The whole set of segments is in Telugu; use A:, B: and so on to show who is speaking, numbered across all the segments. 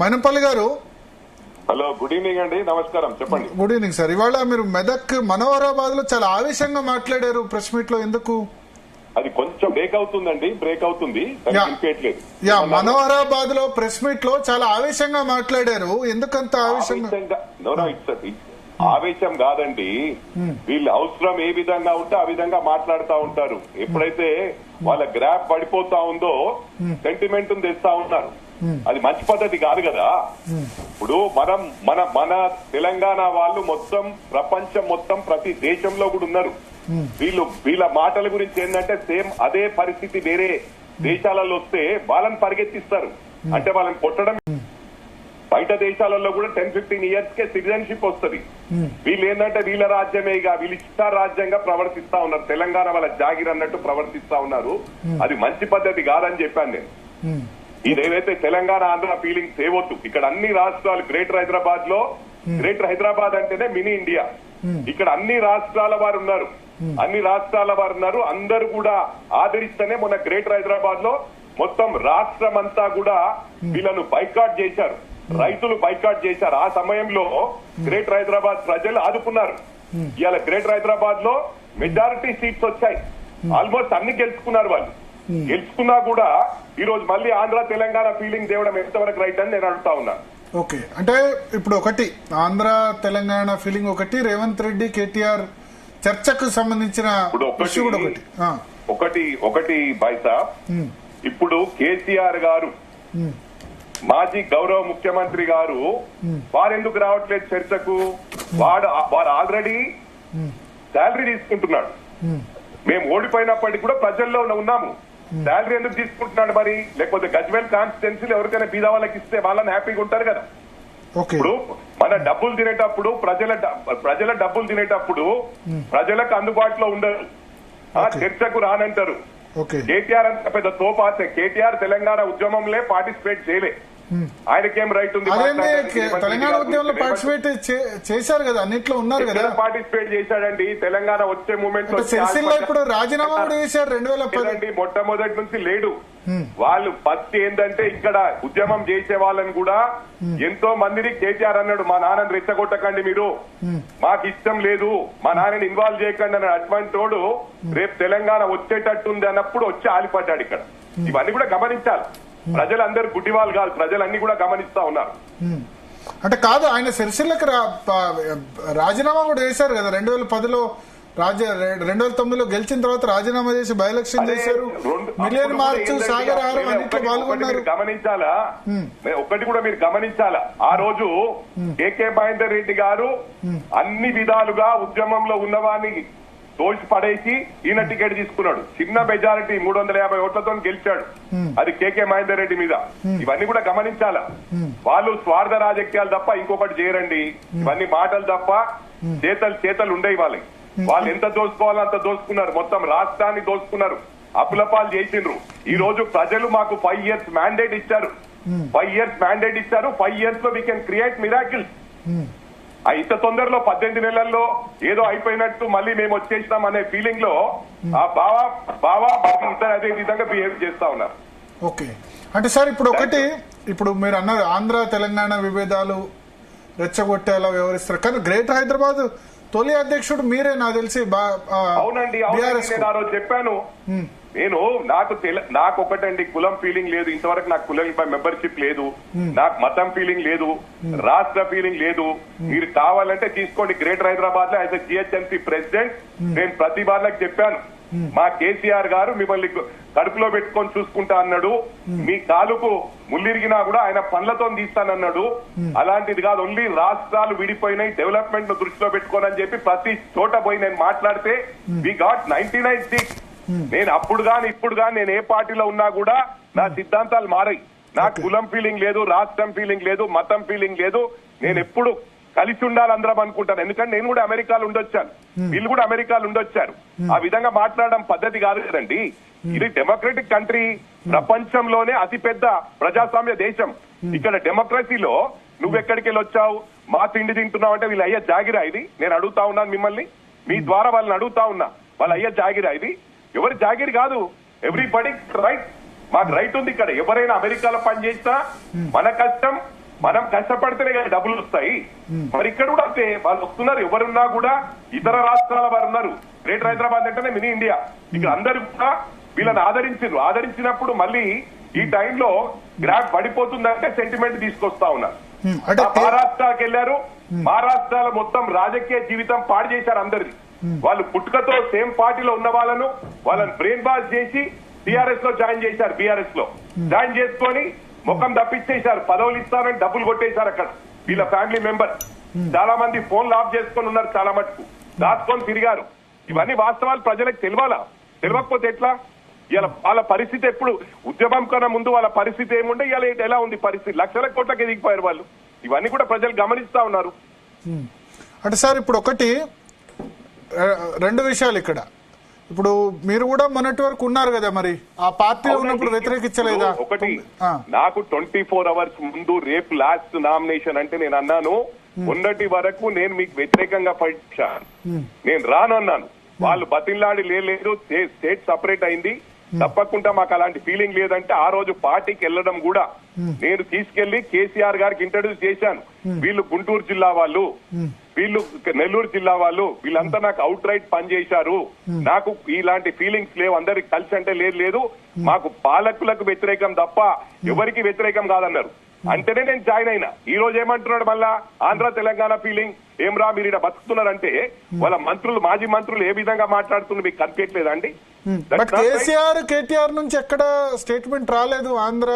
A: మైనంపల్లి గారు,
B: హలో, గుడ్ ఈవినింగ్ అండి. నమస్కారం, చెప్పండి.
A: Good evening sir. ఇవాళ మీరు మెదక్ మనోహరాబాద్ లో చాలా ఆవేశంగా మాట్లాడారు ప్రెస్ మీట్ లో. ఎందుకు?
B: అది కొంచెం బ్రేక్ అవుతుందండి, బ్రేక్ అవుతుంది.
A: మనోహరాబాద్ లో ప్రెస్ మీట్ లో చాలా ఆవేశంగా మాట్లాడారు. ఎందుకంత ఆవేశంగా?
B: ఆవేశం కాదండి, వీళ్ళు అవసరం ఏ విధంగా ఉంటే ఆ విధంగా మాట్లాడుతూ ఉంటారు. ఎప్పుడైతే వాళ్ళ గ్రాఫ్ పడిపోతా ఉందో సెంటిమెంట్ తెస్తా ఉన్నారు. అది మంచి పద్ధతి కాదు కదా. ఇప్పుడు మన తెలంగాణ వాళ్ళు మొత్తం ప్రపంచం మొత్తం ప్రతి దేశంలో కూడా ఉన్నారు. వీళ్ళ మాటల గురించి ఏంటంటే సేమ్ అదే పరిస్థితి వేరే దేశాలలో వస్తే వాళ్ళని పరిగెత్తిస్తారు. అంటే వాళ్ళని కొట్టడం. బయట దేశాలలో కూడా 10-15 years కే సిటిజన్షిప్ వస్తుంది. వీళ్ళు ఏంటంటే వీళ్ళ రాజ్యమే, వీళ్ళు ఇష్ట రాజ్యంగా ప్రవర్తిస్తా ఉన్నారు. తెలంగాణ వాళ్ళ జాగిర్ అన్నట్టు ప్రవర్తిస్తా ఉన్నారు. అది మంచి పద్ధతి కాదని చెప్పాను నేను. ఇదేదైతే తెలంగాణ ఆంధ్ర ఫీలింగ్ తేవద్దు. ఇక్కడ అన్ని రాష్ట్రాలు, గ్రేటర్ హైదరాబాద్ అంటేనే మినీ ఇండియా. ఇక్కడ అన్ని రాష్ట్రాల వారు ఉన్నారు. అందరూ కూడా ఆదరిస్తేనే మొన్న గ్రేటర్ హైదరాబాద్ లో మొత్తం రాష్ట్రం అంతా కూడా వీళ్ళను బైకాట్ చేశారు. రైతులు బైకాట్ చేశారు. ఆ సమయంలో గ్రేటర్ హైదరాబాద్ ప్రజలు ఆదుకున్నారు. ఇవాళ గ్రేటర్ హైదరాబాద్ లో మెజారిటీ సీట్స్ వచ్చాయి. ఆల్మోస్ట్ అన్ని గెలుచుకున్నారు వాళ్ళు. గెలుచుకున్నా కూడా ఈ రోజు మళ్ళీ ఆంధ్ర తెలంగాణ ఫీలింగ్ తేవడం ఎంతవరకు రైట్ అని నేను అడుగుతా ఉన్నా.
A: ఓకే, అంటే ఇప్పుడు ఒకటి ఆంధ్ర తెలంగాణ ఫీలింగ్ ఒకటి, రేవంత్ రెడ్డి కేటీఆర్ చర్చకు సంబంధించిన
B: ఒకటి బైసా. ఇప్పుడు కేసీఆర్ గారు, మాజీ గౌరవ ముఖ్యమంత్రి గారు, వారెందుకు రావట్లేదు చర్చకు? వారు ఆల్రెడీ శాలరీ తీసుకుంటున్నాడు. మేము ఓడిపోయినప్పటికీ కూడా ప్రజల్లో ఉన్నాము. శాలరీ ఎందుకు తీసుకుంటున్నాడు మరి? లేకపోతే గజ్వేల్ కాన్స్టిట్యున్సీలు ఎవరికైనా బీద వాళ్ళకి ఇస్తే వాళ్ళని హ్యాపీగా ఉంటారు కదా. ఇప్పుడు మన డబ్బులు తినేటప్పుడు, ప్రజల డబ్బులు తినేటప్పుడు ప్రజలకు అందుబాటులో ఉండరు. చర్చకు రానంటారు. కేటీఆర్ అంత పెద్ద తోపాసే. కేటీఆర్ తెలంగాణ ఉద్యమంలో పార్టిసిపేట్ చేయలే. ఆయనకేం రైట్ ఉంది?
A: తెలంగాణ ఉద్యమంలో పార్టిసిపేట్ చేశారు కదా, అన్నిట్లో ఉన్నారు కదా.
B: పార్టిసిపేట్ చేశాడండి. తెలంగాణ వచ్చే మూమెంట్
A: ఇప్పుడు రాజీనామా కూడా చేశారు 2010.
B: మొట్టమొదటి నుంచి లేడు. వాళ్ళు ఫస్ట్ ఏంటంటే ఇక్కడ ఉద్యమం చేసే వాళ్ళని కూడా ఎంతో మందిని కేటీఆర్ అన్నాడు, మా నాన్నని రెచ్చగొట్టకండి, మీరు మాకు ఇష్టం లేదు, మా నాన్నని ఇన్వాల్వ్ చేయకండి అన్నాడు. అటువంటి తోడు రేపు తెలంగాణ వచ్చేటట్టుంది అన్నప్పుడు వచ్చి ఆలిపడ్డాడు ఇక్కడ. ఇవన్నీ కూడా గమనించాలి. ప్రజలందరూ గుడ్డివాళ్ళు కాదు, ప్రజలన్నీ కూడా గమనిస్తా ఉన్నారు.
A: అంటే కాదు, ఆయన సిరిసిల్లకు రాజీనామా కూడా చేశారు కదా 2010లో. 2009లో గెలిచిన తర్వాత రాజీనామా చేసి బై ఎలక్షన్ చేశారు. మిలియన్ మార్చ్, సాగర్ హారం అన్నింటిలో పాల్గొన్నారు.
B: గమనించాలా, ఒక్కటి కూడా మీరు గమనించాలా, ఆ రోజు కేకే మహేందర్ రెడ్డి గారు అన్ని విధాలుగా ఉద్యమంలో ఉన్నవాన్ని తోసి పడేసి ఈయన టికెట్ తీసుకున్నాడు. చిన్న మెజారిటీ 350 ఓట్లతో గెలిచాడు. అది కేకే మహేందర్ రెడ్డి మీద. ఇవన్నీ కూడా గమనించాలా. వాళ్ళు స్వార్థ రాజకీయాలు తప్ప ఇంకొకటి చేయరండి. ఇవన్నీ మాటలు తప్ప చేతలు ఉండేవి వాళ్ళకి. వాళ్ళు ఎంత దోసుకోవాలో అంత దోసుకున్నారు. మొత్తం రాష్ట్రాన్ని దోసుకున్నారు, అప్పులపాలు చేసిండ్రు. ఈ రోజు ప్రజలు మాకు 5 years మ్యాండేట్ ఇచ్చారు. 5 years లో వీ కెన్ క్రియేట్ మిరాకిల్స్. ఇంత తొందరలో 18 నెలల్లో ఏదో అయిపోయినట్టు మళ్ళీ మేము వచ్చేసినాం అనే ఫీలింగ్ లో ఆ బావా అదే విధంగా బిహేవ్ చేస్తా ఉన్నారు.
A: ఓకే, అంటే సార్ ఇప్పుడు మీరు అన్నారు ఆంధ్ర తెలంగాణ విభేదాలు రెచ్చగొట్టేలా వ్యవహరిస్తారు. కానీ గ్రేటర్ హైదరాబాద్ తొలి అధ్యక్షుడు మీరే, నాకు తెలిసి.
B: అవునండి, నేను ఆ రోజు చెప్పాను. నాకు ఒకటండి, కులం ఫీలింగ్ లేదు ఇంతవరకు. నాకు కులం మెంబర్షిప్ లేదు, నాకు మతం ఫీలింగ్ లేదు, రాష్ట్ర ఫీలింగ్ లేదు. మీరు కావాలంటే తీసుకోండి. గ్రేటర్ హైదరాబాద్ లో యాజ్ ఎ జిహెచ్ఎంసీ ప్రెసిడెంట్ నేను ప్రతి వాళ్ళకి చెప్పాను, మా కేసీఆర్ గారు మిమ్మల్ని కడుపులో పెట్టుకొని చూసుకుంటా అన్నాడు. మీ కాలుకు ముల్లిరిగినా కూడా ఆయన పనులతో తీస్తానన్నాడు. అలాంటిది కాదు, ఓన్లీ రాష్ట్రాలు విడిపోయినాయి, డెవలప్మెంట్ ను దృష్టిలో పెట్టుకోనని చెప్పి ప్రతి చోట పోయి నేను మాట్లాడితే వి గాట్ 99 seats. నేను అప్పుడు గాని ఇప్పుడు గాని నేను ఏ పార్టీలో ఉన్నా కూడా నా సిద్ధాంతాలు మారాయి. నాకు కులం ఫీలింగ్ లేదు, రాష్ట్రం ఫీలింగ్ లేదు, మతం ఫీలింగ్ లేదు. నేను ఎప్పుడు కలిసి ఉండాలి అందరం అనుకుంటాను. ఎందుకంటే నేను కూడా అమెరికాలో ఉండొచ్చాను, వీళ్ళు కూడా అమెరికాలో ఉండొచ్చారు. ఆ విధంగా మాట్లాడడం పద్ధతి కాదు కదండి. ఇది డెమోక్రటిక్ కంట్రీ, ప్రపంచంలోనే అతిపెద్ద ప్రజాస్వామ్య దేశం. ఇక్కడ డెమోక్రసీలో నువ్వెక్కడికి వెళ్ళి వచ్చావు, మా తిండి తింటున్నావు అంటే వీళ్ళు అయ్యే జాగిరా ఇది? నేను అడుగుతా ఉన్నాను మిమ్మల్ని, మీ ద్వారా వాళ్ళని అడుగుతా ఉన్నా, వాళ్ళు అయ్యే జాగిరా ఇది? ఎవరి జాగిరి కాదు. ఎవ్రీబడి రైట్, మాకు రైట్ ఉంది. ఇక్కడ ఎవరైనా అమెరికాలో పనిచేసినా మన కష్టం మనం కష్టపడితేనే కదా డబ్బులు వస్తాయి. మరి ఇక్కడ కూడా అంతే, వాళ్ళు వస్తున్నారు. ఎవరున్నా కూడా ఇతర రాష్ట్రాల వారు ఉన్నారు. గ్రేటర్ హైదరాబాద్ అంటేనే మినీ ఇండియా. ఇక్కడ అందరూ కూడా వీళ్ళని ఆదరించినప్పుడు మళ్ళీ ఈ టైంలో గ్రాఫ్ పడిపోతుందంటే సెంటిమెంట్ తీసుకొస్తా ఉన్నారు. మహారాష్ట్రకి వెళ్లారు, మహారాష్ట్రలో మొత్తం రాజకీయ జీవితం పాడు చేశారు అందరిది. వాళ్ళు పుట్టుకతో సేమ్ పార్టీలో ఉన్న వాళ్ళని బ్రెయిన్ వాష్ చేసి టీఆర్ఎస్ లో జాయిన్ చేశారు. బీఆర్ఎస్ లో జాయిన్ చేసుకొని ముఖం తప్పించేశారు. పదవులు ఇస్తారని డబ్బులు కొట్టేశారు. అక్కడ వీళ్ళ ఫ్యామిలీ మెంబర్ చాలా మంది ఫోన్లు ఆఫ్ చేసుకొని ఉన్నారు. చాలా మటుకు దాచుకొని తిరిగారు. ఇవన్నీ వాస్తవాలు ప్రజలకు తెలియకపోతే ఎట్లా? ఇలా వాళ్ళ పరిస్థితి ఎప్పుడు ఉద్యమం కన్నా ముందు వాళ్ళ పరిస్థితి ఏముండే, ఇలా ఎలా ఉంది పరిస్థితి? లక్షల కోట్లకి ఎదిగిపోయారు వాళ్ళు. ఇవన్నీ కూడా ప్రజలు గమనిస్తా ఉన్నారు.
A: అంటే సార్ ఇప్పుడు ఒకటి రెండు విషయాలు ఇక్కడ. ఇప్పుడు మీరు కూడా మొన్నటి వరకు ఉన్నారు కదా, మరి ఆ పార్టీలో ఉన్నప్పుడు వ్యతిరేకించలేదా?
B: ఒకటి, నాకు 24 hours ముందు రేపు లాస్ట్ నామినేషన్ అంటే నేను అన్నాను, మొన్నటి వరకు నేను మీకు వ్యతిరేకంగా ఫైట్ చేశాను, నేను రాను అన్నాను. వాళ్ళు బతిల్లాడి లేదు, స్టేట్ సపరేట్ అయింది, తప్పకుండా మాకు అలాంటి ఫీలింగ్ లేదంటే ఆ రోజు పార్టీకి వెళ్ళడం కూడా నేను తీసుకెళ్లి కేసీఆర్ గారికి ఇంట్రడ్యూస్ చేశాను. వీళ్ళు గుంటూరు జిల్లా వాళ్ళు, వీళ్ళు నెల్లూరు జిల్లా వాళ్ళు, వీళ్ళంతా నాకు అవుట్ రైట్ పనిచేశారు. నాకు ఇలాంటి ఫీలింగ్స్ లేవు, అందరికి కలిసి అంటే లేదు, మాకు పాలకులకు వ్యతిరేకం తప్ప ఎవరికి వ్యతిరేకం కాదన్నారు. అంటేనే నేను జాయిన్ అయినా. ఈ రోజు ఏమంటున్నాడు మళ్ళా, ఆంధ్ర తెలంగాణ ఫీలింగ్ ఏం రా, మీరు ఇక్కడ బతుకుతున్నారంటే వాళ్ళ మంత్రులు, మాజీ మంత్రులు ఏ విధంగా మాట్లాడుతున్నారు మీకు కనిపించలేదా అండి?
A: కేసీఆర్ కేటీఆర్ నుంచి ఎక్కడ స్టేట్మెంట్ రాలేదు ఆంధ్ర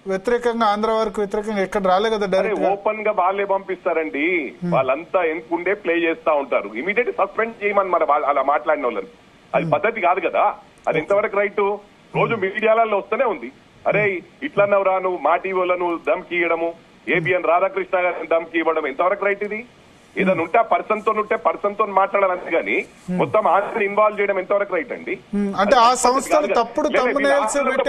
A: వ్యతిరేకంగా, ఆంధ్ర వరకు వ్యతిరేకంగా ఎక్కడ రాలే కదా. డైరెక్ట్
B: ఓపెన్ గా వాళ్ళే పంపిస్తారండి. వాళ్ళంతా ఎన్నుకుండే ప్లే చేస్తా ఉంటారు. ఇమీడియట్ సస్పెండ్ చేయమని మరి అలా మాట్లాడిన వాళ్ళని, అది పద్ధతి కాదు కదా. అది ఎంతవరకు రైట్? రోజు మీడియాలలో వస్తూనే ఉంది, అరే ఇట్లన్నావు రా నువ్వు, మా టీవీలను ధమ్కి ఇవ్వడము, ఏబిఎన్ రాధాకృష్ణ గారిని ధమ్కి ఇవ్వడం ఎంతవరకు రైట్? ఇది ఏదైనా ఉంటే పర్సన్ తో మాట్లాడాలని కానీ మొత్తం ఆన్సర్ ఇన్వాల్వ్ చేయడం ఎంతవరకు రైట్ అండి?
A: అంటే ఆ సంస్థలు తప్పుడు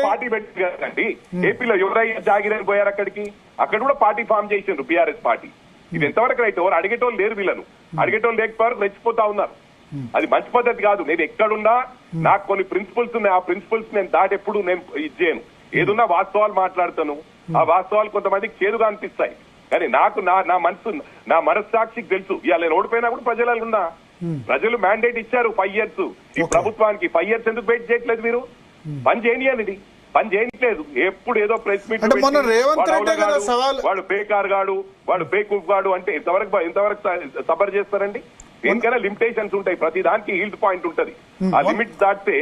B: పార్టీ పెట్టండి. ఏపీలో ఎవరైనా జాగిరని పోయారు అక్కడికి, అక్కడ కూడా పార్టీ ఫామ్ చేసిండ్రు బీఆర్ఎస్ పార్టీ. ఇది ఎంతవరకు రైట్? ఎవరు అడిగేటోళ్ళు లేరు, వీళ్ళను అడిగేటోళ్ళు లేకపోయారు, రెచ్చిపోతా ఉన్నారు. అది మంచి పద్ధతి కాదు. నేను ఎక్కడున్నా నాకు కొన్ని ప్రిన్సిపల్స్ ఉన్నాయి, ఆ ప్రిన్సిపల్స్ నేను దాటెప్పుడు నేను ఇచ్చేయను. ఏదున్నా వాస్తవాలు మాట్లాడతాను. ఆ వాస్తవాలు కొంతమందికి చేదుగా అనిపిస్తాయి, కానీ నాకు నా మనస్సాక్షికి తెలుసు. ఇవాళ నేను ఓడిపోయినా కూడా ప్రజలు ఉన్నా. ప్రజలు మ్యాండేట్ ఇచ్చారు 5 years ఈ ప్రభుత్వానికి. 5 years ఎందుకు వెయిట్ చేయట్లేదు మీరు? పని చేయనియండి, పని చేయట్లేదు. ఎప్పుడు ఏదో ప్రెస్ మీట్, వాడు పేకార్ గాడు, వాడు పేకూఫ్ గాడు అంటే ఎంతవరకు సబర్ చేస్తారండి? దేనికైనా లిమిటేషన్స్ ఉంటాయి, ప్రతి దానికి హీల్డ్ పాయింట్ ఉంటది. ఆ లిమిట్స్ దాటితే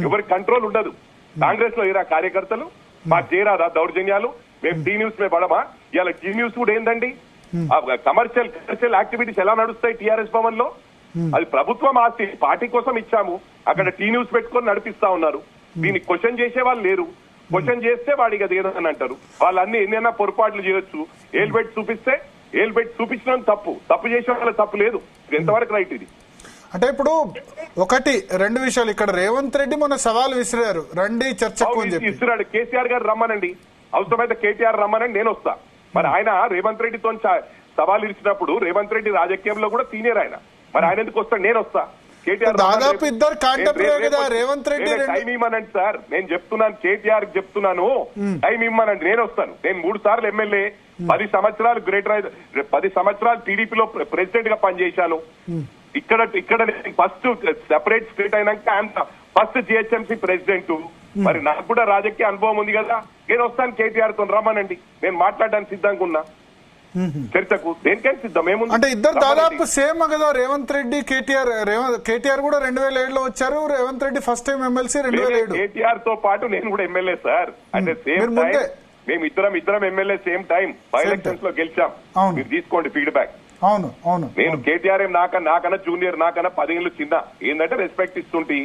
B: ఎవరికి కంట్రోల్ ఉండదు. కాంగ్రెస్ లో ఏరా కార్యకర్తలు మాకు చేయరాదా దౌర్జన్యాలు? మేము టీ న్యూస్ మే పడమా? ఇవాళ టీ న్యూస్ కూడా ఏందండి, కమర్షియల్ యాక్టివిటీస్ ఎలా నడుస్తాయి టీఆర్ఎస్ భవన్ లో? అది ప్రభుత్వం ఆస్తి, పార్టీ కోసం ఇచ్చాము. అక్కడ టీ న్యూస్ పెట్టుకొని నడిపిస్తా ఉన్నారు. దీన్ని క్వశ్చన్ చేసే వాళ్ళు లేరు. క్వశ్చన్ చేస్తే వాడికి అది ఏదని అంటారు. వాళ్ళన్ని ఎన్నైనా పొరపాట్లు చేయొచ్చు. ఏల్బెట్ చూపించడం తప్పు చేసే వాళ్ళ తప్పు లేదు. ఎంతవరకు రైట్ ఇది?
A: అంటే ఇప్పుడు ఒకటి రెండు విషయాలు ఇక్కడ. రేవంత్ రెడ్డి మొన్న సవాల్ విసిరారు, రండి చర్చకు అని చెప్పి
B: ఇస్తున్నాడు. కేసీఆర్ గారు రమ్మనండి, అవసరమైతే కేటీఆర్ రమ్మనండి, నేను వస్తా. మరి ఆయన రేవంత్ రెడ్డితో సవాల్ ఇచ్చినప్పుడు రేవంత్ రెడ్డి రాజకీయంలో కూడా సీనియర్ ఆయన, మరి ఆయన ఎందుకు వస్తాడు? నేను వస్తా. కేటీఆర్
A: దాదాపు ఇద్దరు రేవంత్ రెడ్డి
B: టైం ఇవ్వమనండి సార్, నేను చెప్తున్నాను, కేటీఆర్ చెప్తున్నాను, టైం ఇవ్వమనండి, నేను వస్తాను. నేను 3 సార్లు ఎమ్మెల్యే, 10 సంవత్సరాలు 10 సంవత్సరాలు టీడీపీలో ప్రెసిడెంట్ గా పనిచేశాను. ఇక్కడ ఫస్ట్ సెపరేట్ స్టేట్ అయినాక ఫస్ట్ జిహెచ్ఎంసీ ప్రెసిడెంట్. మరి నాకు కూడా రాజకీయ అనుభవం ఉంది కదా, నేను వస్తాను. కేటీఆర్ తో రమ్మనండి, నేను మాట్లాడడానికి సిద్ధంగా ఉన్నా. చర్చకు దేనికైనా సిద్ధం. ఏముంది
A: అంటే ఇద్దరు దాదాపు సేమ్ కదా, రేవంత్ రెడ్డి కేటీఆర్ కూడా 2007లో వచ్చారు. Revanth Reddy first time MLC 2007.
B: KTR తో పాటు నేను కూడా ఎమ్మెల్యే సార్. అంటే సేమ్ టైం మేము ఇద్దరం MLA same time by elections లో గెలిచాం. మీరు తీసుకోండి ఫీడ్బ్యాక్.
A: అవును.
B: నేను కేటీఆర్ నాకన్నా జూనియర్, నాకన్నా 10 ఏళ్ళు చిన్న. ఏంటంటే రెస్పెక్ట్ ఇస్తుంటే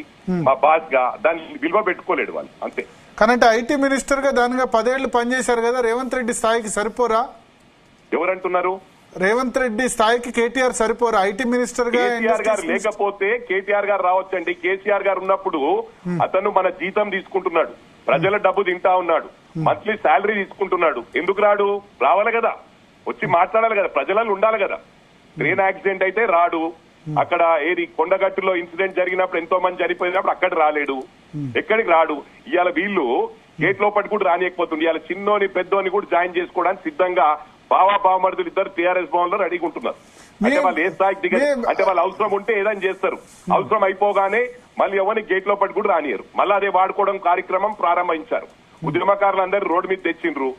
B: మా బాస్ గా దాన్ని విలువ పెట్టుకోలేడు వాళ్ళు, అంతే.
A: కానీ ఐటీ మినిస్టర్ గా దానిగా 10 ఏళ్లు పనిచేశారు కదా, రేవంత్ రెడ్డి స్థాయికి సరిపోరా?
B: ఎవరంటున్నారు?
A: రేవంత్ రెడ్డి స్థాయికి కేటీఆర్ సరిపోరా ఐటీ మినిస్టర్ గా?
B: కేటీఆర్ గారు లేకపోతే కేటీఆర్ గారు రావచ్చండి. కేసీఆర్ గారు ఉన్నప్పుడు అతను మన జీతం తీసుకుంటున్నాడు, ప్రజల డబ్బు తింటా ఉన్నాడు, మంత్లీ శాలరీ తీసుకుంటున్నాడు. ఎందుకు రాడు? రావాలి కదా, వచ్చి మాట్లాడాలి కదా, ప్రజలలో ఉండాలి కదా. ట్రైన్ యాక్సిడెంట్ అయితే రాడు, అక్కడ ఏది కొండగట్టులో ఇన్సిడెంట్ జరిగినప్పుడు ఎంతో మంది చనిపోయినప్పుడు అక్కడ రాలేడు, ఎక్కడికి రాడు. ఇవాళ వీళ్ళు గేట్ లోపటి కూడా రానియకపోతుంది. ఇవాళ చిన్నోని పెద్దోని కూడా జాయిన్ చేసుకోవడానికి సిద్ధంగా బావమరుదులు ఇద్దరు టీఆర్ఎస్ భవన్ లో రెడీగా ఉంటున్నారు. అంటే వాళ్ళు ఏ స్థాయికి దిగారు అంటే వాళ్ళు అవసరం ఉంటే ఏదైనా చేస్తారు, అవసరం అయిపోగానే మళ్ళీ ఎవరిని గేట్ లో పట్టి కూడా రానియరు. మళ్ళీ అదే వాడుకోవడం కార్యక్రమం ప్రారంభించారు. ఉద్యమకారులందరూ రోడ్డు మీద తెచ్చిండ్రు.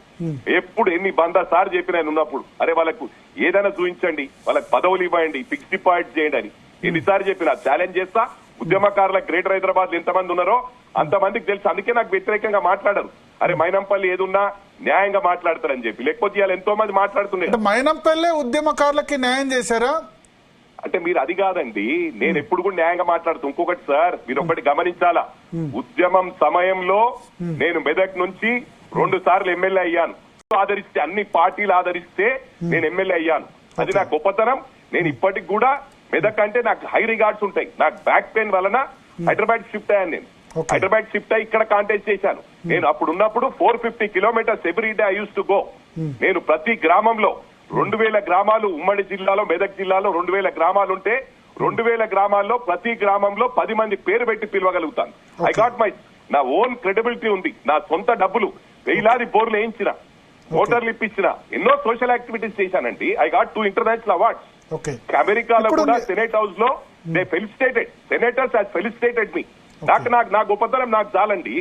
B: ఎప్పుడు ఎన్ని బందా సార్ చెప్పిన ఆయన ఉన్నప్పుడు, అరే వాళ్ళకు ఏదైనా చూపించండి, వాళ్ళకి పదవులు ఇవ్వండి, ఫిక్స్ డిపాజిట్ చేయండి అని ఎన్నిసార్లు చెప్పినా ఛాలెంజ్ చేస్తా. ఉద్యమకారుల గ్రేటర్ హైదరాబాద్ లో ఎంతమంది ఉన్నారో అంతమందికి తెలుసు. అందుకే నాకు వ్యతిరేకంగా మాట్లాడరు. అరే మైనంపల్లి ఏదున్నా న్యాయంగా మాట్లాడతారని చెప్పి, లేకపోతే ఇవాళ ఎంతో మంది మాట్లాడుతున్నారు.
A: మైనంపల్లి ఉద్యమకారులకి న్యాయం చేశారా
B: అంటే మీరు అది కాదండి, నేను ఎప్పుడు కూడా న్యాయంగా మాట్లాడుతూ. ఇంకొకటి సార్, మీరు ఒకటి గమనించాలా, ఉద్యమం సమయంలో నేను మెదక్ నుంచి 2 సార్లు ఎమ్మెల్యే అయ్యాను. ఆదరిస్తే అన్ని పార్టీలు ఆదరిస్తే నేను ఎమ్మెల్యే అయ్యాను. అది నా గొప్పతనం. నేను ఇప్పటికి కూడా మెదక్ అంటే నాకు హై రిగార్డ్స్ ఉంటాయి. నాకు బ్యాక్ పెయిన్ వలన హైదరాబాద్ షిఫ్ట్ అయ్యాను. నేను హైదరాబాద్ షిఫ్ట్ అయ్యి ఇక్కడ కాంటెస్ట్ చేశాను. నేను అప్పుడు ఉన్నప్పుడు 450 kilometres every day I use to go. నేను ప్రతి గ్రామంలో 2000 గ్రామాలు ఉమ్మడి జిల్లాలో, మెదక్ జిల్లాలో 2000 గ్రామాలుంటే 2000 గ్రామాల్లో ప్రతి గ్రామంలో 10 మంది పేరు పెట్టి పిలవగలుగుతాను. ఐ గాట్ మై నా ఓన్ క్రెడిబిలిటీ ఉంది. నా సొంత డబ్బులు వేలాది బోర్లు వేయించిన, ఓటర్లు ఇప్పించిన, ఎన్నో సోషల్ యాక్టివిటీస్ చేశానండి. I got 2 international awards. అమెరికాలో కూడా సెనేట్ హౌస్ లో they felicitated, senators has felicitated me. నా గొప్పతనం నాకు చాలండి.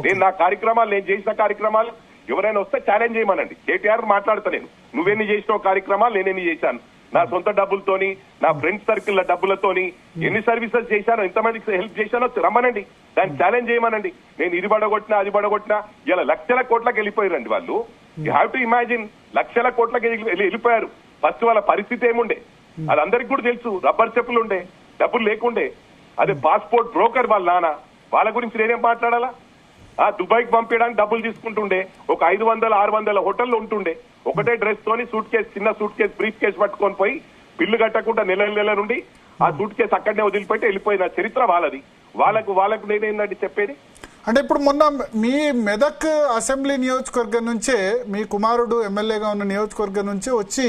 B: నేను నా కార్యక్రమాలు, నేను చేసిన కార్యక్రమాలు ఎవరైనా వస్తే ఛాలెంజ్ చేయమనండి. కేటీఆర్ మాట్లాడతా, నేను నువ్వెన్ని చేసిన కార్యక్రమాలు నేనెన్ని చేశాను, నా సొంత డబ్బులతోని, నా ఫ్రెండ్ సర్కిల్ యన్ని ఎన్ని సర్వీసెస్ చేశానో, ఎంతమందికి హెల్ప్ చేశానో రమ్మనండి. దాన్ని ఛాలెంజ్ చేయమనండి. నేను ఇది బడగొట్టినా అది బడగొట్టినా. ఇలా లక్షల కోట్లకి వెళ్ళిపోయారండి వాళ్ళు. యూ హ్యావ్ టు ఇమాజిన్, లక్షల కోట్లకి వెళ్ళిపోయారు. ఫస్ట్ వాళ్ళ పరిస్థితి ఏముండే అది అందరికి కూడా తెలుసు. రబ్బర్ చెప్పులు ఉండే, డబ్బులు లేకుండే. అదే పాస్పోర్ట్ బ్రోకర్ వాళ్ళ నాన్న, వాళ్ళ గురించి నేనేం మాట్లాడాలా? దుబాయ్కి పంపించడానికి డబ్బులు తీసుకుంటుండే, ఒక 500-600 హోటల్లో ఉంటుండే. ఒకటే డ్రెస్ తోని సూట్ కేసు, చిన్న సూట్ కేసు, బ్రీఫ్ కేసు పట్టుకొని పోయి బిల్లు కట్టకుండా నెల నుండి ఆ సూట్ కేసు అక్కడనే వదిలిపెట్టి వెళ్ళిపోయిన చరిత్ర వాళ్ళది. వాళ్ళకు నేనేందండి చెప్పేది?
A: అంటే ఇప్పుడు మొన్న మీ మెదక్ అసెంబ్లీ నియోజకవర్గం నుంచే మీ కుమారుడు ఎమ్మెల్యేగా ఉన్న నియోజకవర్గం నుంచి వచ్చి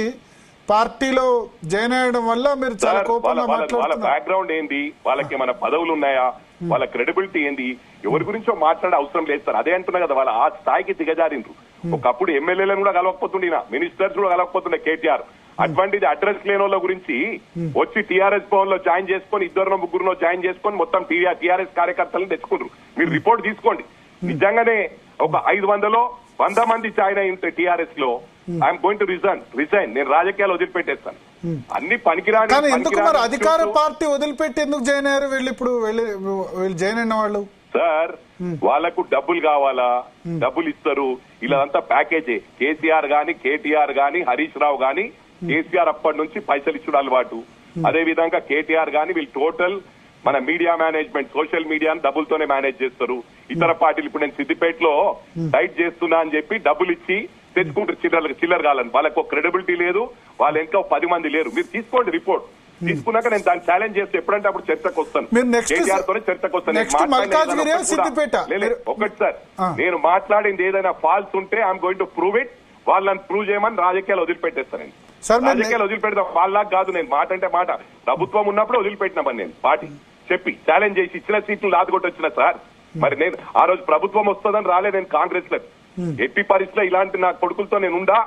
A: పార్టీలో జాయిన్ అయ్యడం వల్ల మీరు చాలా కోపంగా మాట్లాడుతున్నారు.
B: వాళ్ళ బ్యాక్గ్రౌండ్ ఏంది, వాళ్ళకి ఏమైనా పదవులు ఉన్నాయా, వాళ్ళ క్రెడిబిలిటీ ఏంది, ఎవరి గురించో మాట్లాడే అవసరం లేదు సార్. అదే అంటున్నా కదా, వాళ్ళ ఆ స్థాయికి దిగజారిండ్రు. ఒకప్పుడు ఎమ్మెల్యేలను కూడా కలవకపోతుండే, మినిస్టర్స్ కూడా కలవకపోతుండే కేటీఆర్. అటువంటిది అడ్రస్ లేని వాళ్ళ గురించి వచ్చి టీఆర్ఎస్ భవన్ లో జాయిన్ చేసుకుని 2-3 జాయిన్ చేసుకుని మొత్తం టీఆర్ఎస్ కార్యకర్తలను తెచ్చుకుంటారు. మీరు రిపోర్ట్ తీసుకోండి. నిజంగానే ఒక 500-100 మంది జాయిన్ అయి టీఆర్ఎస్ లో ఐఎమ్ గోయింగ్ టు రిజైన్, నేను రాజకీయాలు వదిలిపెట్టేస్తాను. అన్ని పనికిరాని.
A: ఎందుకు మరి అధికార పార్టీ వదిలిపెట్టి ఎందుకు జాయిన్ అయ్యారు వీళ్ళు? ఇప్పుడు వీళ్ళు జాయిన్ అయిన వాళ్ళు
B: సార్, వాళ్ళకు డబ్బులు కావాలా, డబ్బులు ఇస్తారు. ఇలా అంతా ప్యాకేజే. కేసీఆర్ గాని, కేటీఆర్ గాని, హరీష్ రావు గాని, కేసీఆర్ అప్పటి నుంచి పైసలు ఇచ్చుడు అలవాటు. అదే విధంగా కేటీఆర్ గాని వీళ్ళు టోటల్ మన మీడియా మేనేజ్మెంట్, సోషల్ మీడియాని డబ్బులతోనే మేనేజ్ చేస్తారు. ఇతర పార్టీలు ఇప్పుడు నేను సిద్దిపేటలో డైట్ చేస్తున్నా అని చెప్పి డబ్బులు ఇచ్చి తెచ్చుకుంటారు చిల్లర కాలని. వాళ్ళకు క్రెడిబిలిటీ లేదు, వాళ్ళు ఇంకా 10 మంది లేరు. మీరు తీసుకోండి రిపోర్ట్. తీసుకున్నాక నేను దాన్ని ఛాలెంజ్ చేస్తే ఎప్పుడంటే అప్పుడు చర్చకు వస్తాను. కేటీఆర్ తోనే చర్చకు వస్తాను. ఒకటి సార్, నేను మాట్లాడింది ఏదైనా ఫాల్స్ ఉంటే I'm going to prove it. వాళ్ళని ప్రూవ్ చేయమని రాజకీయాలు వదిలిపెట్టేస్తాను. రాజకీయాలు వదిలిపెడతాం వాళ్ళకి కాదు. నేను మాట అంటే మాట. ప్రభుత్వం ఉన్నప్పుడు వదిలిపెట్టినామని నేను పార్టీ చెప్పి ఛాలెంజ్ చేసి ఇచ్చిన సీట్లు లాదుకొట్టొచ్చిన సార్. మరి నేను ఆ రోజు ప్రభుత్వం వస్తుందని రాలే. నేను కాంగ్రెస్ లో ఎట్టి పరిస్థితిలో ఇలాంటి నా కొడుకులతో నేను ఉండా.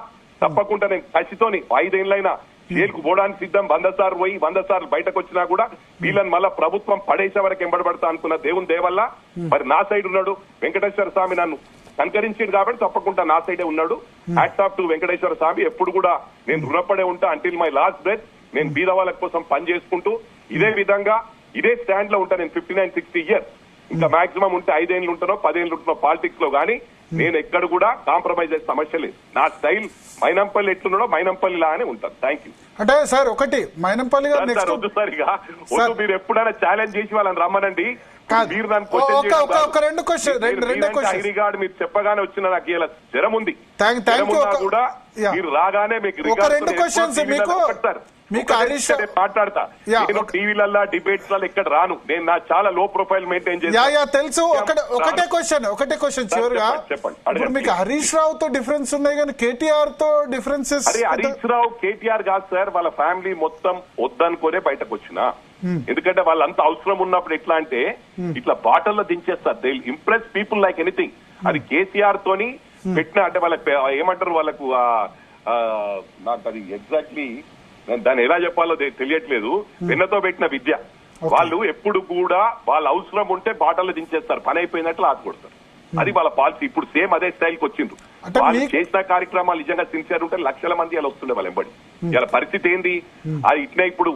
B: తప్పకుండా నేను కసితోని 5 ఏళ్లైనా జైలుకు పోవడానికి సిద్ధం. 100 సార్లు పోయి 100 సార్లు బయటకు వచ్చినా కూడా వీళ్ళని మళ్ళా ప్రభుత్వం పడేసే వరకు ఎంబడబడతా అనుకున్న దేవుని దేవల్ల మరి నా సైడ్ ఉన్నాడు. వెంకటేశ్వర స్వామి నన్ను సంకరించాడు కాబట్టి తప్పకుండా నా సైడే ఉన్నాడు. హ్యాట్స్ ఆఫ్ టు వెంకటేశ్వర స్వామి. ఎప్పుడు కూడా నేను రుణపడే ఉంటా అంటిల్ మై లాస్ట్ బ్రెత్. నేను బీద వాళ్ళ కోసం పని చేసుకుంటూ ఇదే విధంగా ఇదే స్టాండ్ లో ఉంటా. నేను 59-60 ఇయర్స్ ఇంకా మాక్సిమం ఉంటే 5 ఏళ్ళు ఉంటానో 10 ఏళ్ళు ఉంటున్నో పాలిటిక్స్ లో గానీ నేను ఎక్కడ కూడా కాంప్రమైజ్ అయ్యే సమస్య లేదు. నా స్టైల్ మైనంపల్లి ఎట్లున్నాడో మైనంపల్లి లాగానే ఉంటాను. Thank you.
A: అంటే సార్ ఒకటి మైనంపల్లి గారు
B: వద్దు సార్, ఇక వద్దు. మీరు ఎప్పుడైనా ఛాలెంజ్ చేసి వాళ్ళని రమ్మనండి. మీరు దాన్ని మీరు చెప్పగానే వచ్చిన నాకు ఇలా జ్వరం ఉంది కూడా మీరు రాగానే మీకు
A: మీకు హరీష్
B: మాట్లాడతా. నేను టీవీలలో డిబేట్స్ లలో ఇక్కడ రాను. నేను నా చాలా లో ప్రొఫైల్ మెయింటైన్ చేస్తాను.
A: తెలుసు. ఒకటే క్వశ్చన్ చివరిగా, ఇప్పుడు మీకు హరీష్ రావు తో డిఫరెన్స్ ఉన్నాయి కానీ కేటీఆర్ తో డిఫరెన్సెస్?
B: అరే హరీష్ రావు కేటీఆర్ కాదు సార్, వాళ్ళ ఫ్యామిలీ మొత్తం వద్దనుకోనే బయటకు వచ్చిన. ఎందుకంటే వాళ్ళంతా అవసరం ఉన్నప్పుడు ఎట్లా అంటే ఇట్లా బాటల్లో దించేస్తారు. They impress people like anything. అది కేసీఆర్ తోని పెట్టిన అంటే వాళ్ళకి ఏమంటారు, వాళ్ళకు నాకు అది ఎగ్జాక్ట్లీ దాన్ని ఎలా చెప్పాలో తెలియట్లేదు. వెన్నతో పెట్టిన విద్య. వాళ్ళు ఎప్పుడు కూడా వాళ్ళ అవసరం ఉంటే బాటలు దించేస్తారు, పని అయిపోయినట్లు ఆదుకొడతారు. అది వాళ్ళ పాలసీ. ఇప్పుడు సేమ్ అదే స్టైల్కి వచ్చిండ్రు. వాళ్ళు చేసిన కార్యక్రమాలు నిజంగా సిన్సియర్ ఉంటే లక్షల మంది అలా వస్తుండే వాళ్ళు ఎంబడి. ఇలా పరిస్థితి ఏంది? అది ఇట్లా ఇప్పుడు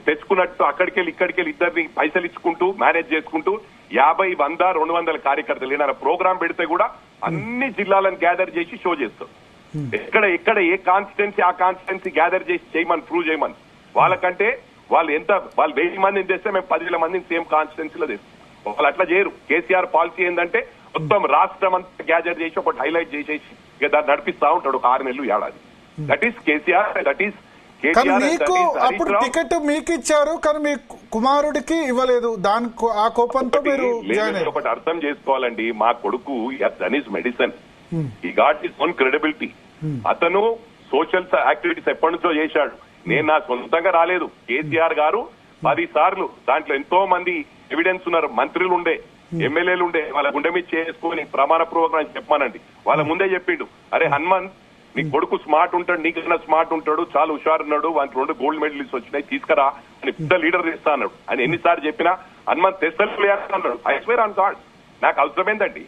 B: తెచ్చుకున్నట్టు అక్కడికెళ్ళి ఇక్కడికెళ్ళి ఇద్దరిని పైసలు ఇచ్చుకుంటూ మేనేజ్ చేసుకుంటూ 50, 100, 200 కార్యకర్తలు ఏదైనా ప్రోగ్రామ్ పెడితే కూడా అన్ని జిల్లాలను గ్యాదర్ చేసి షో చేస్తారు. ఎక్కడ ఏ కాన్స్టిట్యున్సీ ఆ కాన్స్టిట్యున్సీ గ్యాదర్ చేసి చేయమని ప్రూవ్ చేయమని. వాళ్ళకంటే వాళ్ళు 1000 మందిని తెస్తే మేము 10,000 మందిని సేమ్ కాన్స్టిట్యున్సీలో తెస్తాం. వాళ్ళు అట్లా చేయరు. కేసీఆర్ పాలసీ ఏంటంటే మొత్తం రాష్ట్రం అంతా గ్యాదర్ చేసి ఒకటి హైలైట్ చేసేసి ఇక దాన్ని నడిపిస్తా ఉంటాడు ఒక 6 నెలలు, ఏడాది. That is KCR. That is
A: మీకు అప్పుడు టికెట్ మీకు ఇచ్చారు కానీ మీ కుమారుడికి ఇవ్వలేదు. ఆ కోపంతో మీరు
B: ఒకటి అర్థం చేసుకోవాలండి. మా కొడుకు దట్ ఈస్ మెడిసిన్. ఈ గాట్ హిస్ ఓన్ క్రెడిబిలిటీ. అతను సోషల్ యాక్టివిటీస్ ఎప్పటి నుంచో చేశాడు. నేను నా సొంతంగా రాలేదు. కేసీఆర్ గారు 10 సార్లు దాంట్లో ఎంతో మంది ఎవిడెన్స్ ఉన్నారు. మంత్రులు ఉండే, ఎమ్మెల్యేలు ఉండే, వాళ్ళ గుండె మీద చేసుకుని ప్రమాణ పూర్వకం అని చెప్పానండి. వాళ్ళ ముందే చెప్పిండు, అరే హనుమంత్ నీ కొడుకు స్మార్ట్ ఉంటాడు, నీకన్నా స్మార్ట్ ఉంటాడు, చాలా హుషారు ఉన్నాడు, వానికి 2 గోల్డ్ మెడలిస్ట్ వచ్చినాయి, తీసుకురా అని పెద్ద లీడర్ తెస్తా అన్నాడు. అని ఎన్నిసార్లు చెప్పినా హనుమంత్ తెస్తలే అన్నాడు. ఐ స్వేర్ ఆన్ గాడ్ నాకు అవసరమేందండి.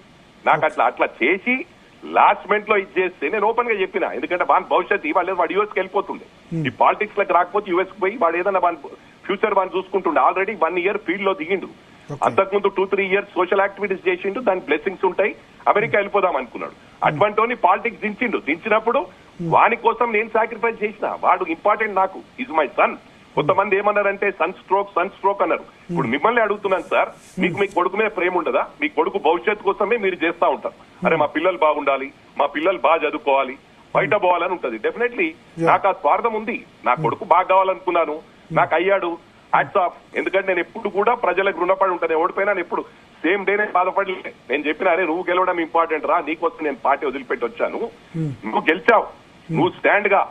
B: నాకు అట్లా చేసి లాస్ట్ మినిట్ లో ఇచ్చేస్తే నేను ఓపెన్ గా చెప్పిన. ఎందుకంటే వాని భవిష్యత్తు ఇవాళ వాడు యూఎస్కి వెళ్ళిపోతుండే. ఈ పాలిటిక్స్ లకు రాకపోతే యూఎస్ పోయి వాడు ఏదైనా వాని ఫ్యూచర్ వాడిని చూసుకుంటుండే. ఆల్రెడీ 1 ఇయర్ ఫీల్డ్ లో దిగిండు. అంతకుముందు 2-3 ఇయర్స్ సోషల్ యాక్టివిటీస్ చేసిండు. దాని బ్లెస్సింగ్స్ ఉంటాయి, అమెరికా వెళ్ళిపోదాం అనుకున్నాడు. అటువంటి పాలిటిక్స్ దించిండు. దించినప్పుడు వాని కోసం నేను సాక్రిఫైస్ చేసిన. వాడు ఇంపార్టెంట్ నాకు. Is my son. కొంతమంది ఏమన్నారంటే సన్ స్ట్రోక్ అన్నారు. ఇప్పుడు మిమ్మల్ని అడుగుతున్నాను సార్, మీకు మీ కొడుకు మీద ప్రేమ ఉండదా? మీ కొడుకు భవిష్యత్తు కోసమే మీరు చేస్తా ఉంటారు. అరే మా పిల్లలు బాగుండాలి, మా పిల్లలు బాగా చదువుకోవాలి, బయట పోవాలని ఉంటది. డెఫినెట్లీ నాకు ఆ స్వార్థం ఉంది. నా కొడుకు బాగా కావాలనుకున్నాను, నాకు అయ్యాడు. Hats off. ఎందుకంటే నేను ఎప్పుడు కూడా ప్రజలకు రుణపడి ఉంటాను. ఓడిపోయినా ఎప్పుడు సేమ్ డే నేను బాధపడలే. నేను చెప్పిన అరే నువ్వు గెలవడం ఇంపార్టెంట్ రా, నీకోసం నేను పార్టీ వదిలిపెట్టి వచ్చాను, నువ్వు గెలిచావు, నువ్వు స్టాండ్ గా.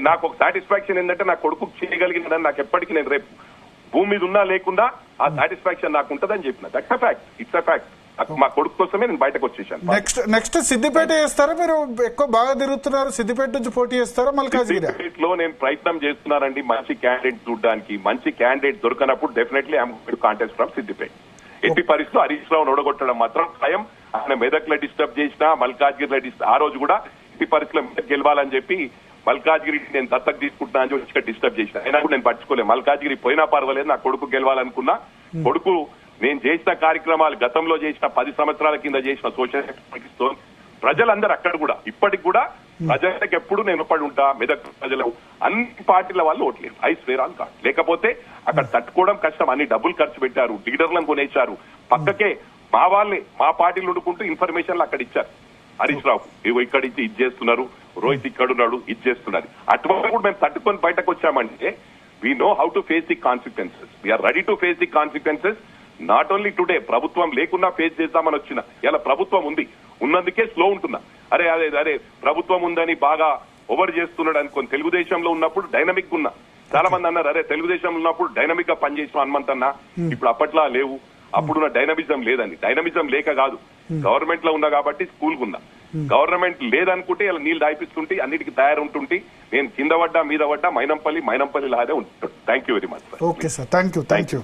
B: నాకు ఒక సాటిస్ఫాక్షన్ ఏంటంటే నా కొడుకు చేయగలిగినదని నాకు ఎప్పటికీ, నేను రేపు భూమి మీద ఉన్నా లేకుండా ఆ సాటిస్ఫాక్షన్ నాకు ఉంటుందని చెప్పిన. That's a fact. It's a fact. మా కొడుకు కోసమే నేను బయటకు వచ్చేసాను.
A: నెక్స్ట్ సిద్దిపేట చేస్తారా? మీరు ఎక్కువ బాగా తిరుగుతున్నారు. సిద్దిపేట నుంచి పోటీ చేస్తారా మల్కాజ్గిరి?
B: సిద్దిపేటలో నేను ప్రయత్నం చేస్తున్నానండి మంచి క్యాండిడేట్ చూడడానికి. మంచి క్యాండిడేట్ దొరకనప్పుడు definitely I'm contest from Siddipet. ఎట్టి పరిస్థితుల్లో హరీష్ రావు ఓడగొట్టడం మాత్రం భయం. ఆయన మెదక్లో డిస్టర్బ్ చేసినా, మల్కాజ్గిరిలో ఆ రోజు కూడా ఎట్టి పరిస్థితుల్లో మెదక్ గెలవాలని చెప్పి మల్కాజ్గిరి నేను దత్తకు తీసుకుంటున్నా అని చెప్పి డిస్టర్బ్ చేసిన. అయినా కూడా నేను పట్టుకోలేదు. మల్కాజ్గిరి పోయినా పర్వాలేదు, నా కొడుకు గెలవాలనుకున్నా. కొడుకు నేను చేసిన కార్యక్రమాలు, గతంలో చేసిన 10 సంవత్సరాల కింద చేసిన సోషల్ యాక్టివిటీస్ ప్రజలందరూ అక్కడ కూడా ఇప్పటికి కూడా ప్రజలకు ఎప్పుడు నేను పడి ఉంటా. మెదక్ ప్రజలు అన్ని పార్టీల వాళ్ళు ఓట్లేదు. I swear on god. లేకపోతే అక్కడ తట్టుకోవడం కష్టం. అన్ని డబ్బులు ఖర్చు పెట్టారు, లీడర్లను కొనేశారు. పక్కకే మా వాళ్ళే మా పార్టీలు వండుకుంటూ ఇన్ఫర్మేషన్లు అక్కడ ఇచ్చారు. హరీష్ రావు ఇవి ఇక్కడి నుంచి ఇది చేస్తున్నారు, రోహిత్ ఇక్కడున్నాడు ఇది చేస్తున్నారు. అటువంటి మేము తట్టుకొని బయటకు వచ్చామంటే we know how to face the consequences. We are ready to face the consequences. Not only today. ప్రభుత్వం లేకున్నా ఫేస్ చేద్దామని వచ్చిన. ఇలా ప్రభుత్వం ఉంది, ఉన్నందుకే స్లో ఉంటున్నా. అరే ప్రభుత్వం ఉందని బాగా ఓవర్ చేస్తున్నాడు అనుకోని. తెలుగుదేశంలో ఉన్నప్పుడు డైనమిక్ ఉన్నా. చాలా మంది అన్నారు అరే తెలుగుదేశంలో ఉన్నప్పుడు డైనమిక్ గా పనిచేసిన హనుమంత్ అన్న, ఇప్పుడు అప్పట్లా లేవు, అప్పుడున్న డైనమిజం లేదని. డైనమిజం లేక కాదు, గవర్నమెంట్ లో ఉన్నా కాబట్టి స్కూల్ ఉన్నా. గవర్నమెంట్ లేదనుకుంటే ఇలా నీళ్లు దాయిపిస్తుంటే అన్నిటికీ తయారుంటుంటే నేను కింద పడ్డా మీద పడ్డా మైనంపల్లి లాగే ఉంటాడు. Thank you very much sir.
A: Okay sir, thank you.